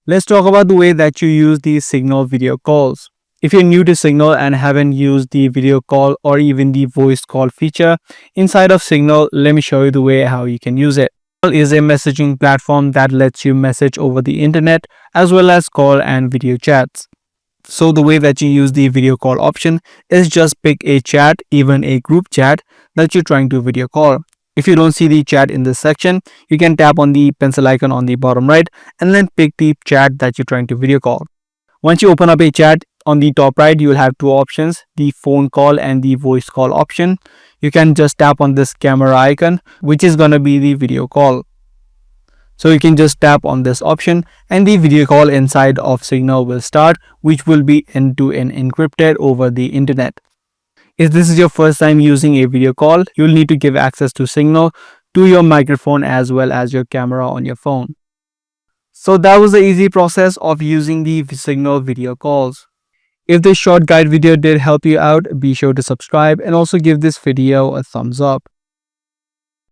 Let's talk about the way that you use the Signal video calls. If you're new to Signal and haven't used the video call or even the voice call feature inside of Signal, let me show you the way how you can use it. Signal is a messaging platform that lets you message over the internet as well as call and video chats. So the way that you use the video call option is just pick a chat, even a group chat that you're trying to video call. If you don't see the chat in this section, you can tap on the pencil icon on the bottom right and then pick the chat that you're trying to video call. Once you open up a chat, on the top right, you will have two options, the phone call and the voice call option. You can just tap on this camera icon, which is going to be the video call. So you can just tap on this option and the video call inside of Signal will start, which will be end-to-end encrypted over the internet. If this is your first time using a video call, you'll need to give access to Signal to your microphone as well as your camera on your phone. So that was the easy process of using the Signal video calls. If this short guide video did help you out, be sure to subscribe and also give this video a thumbs up.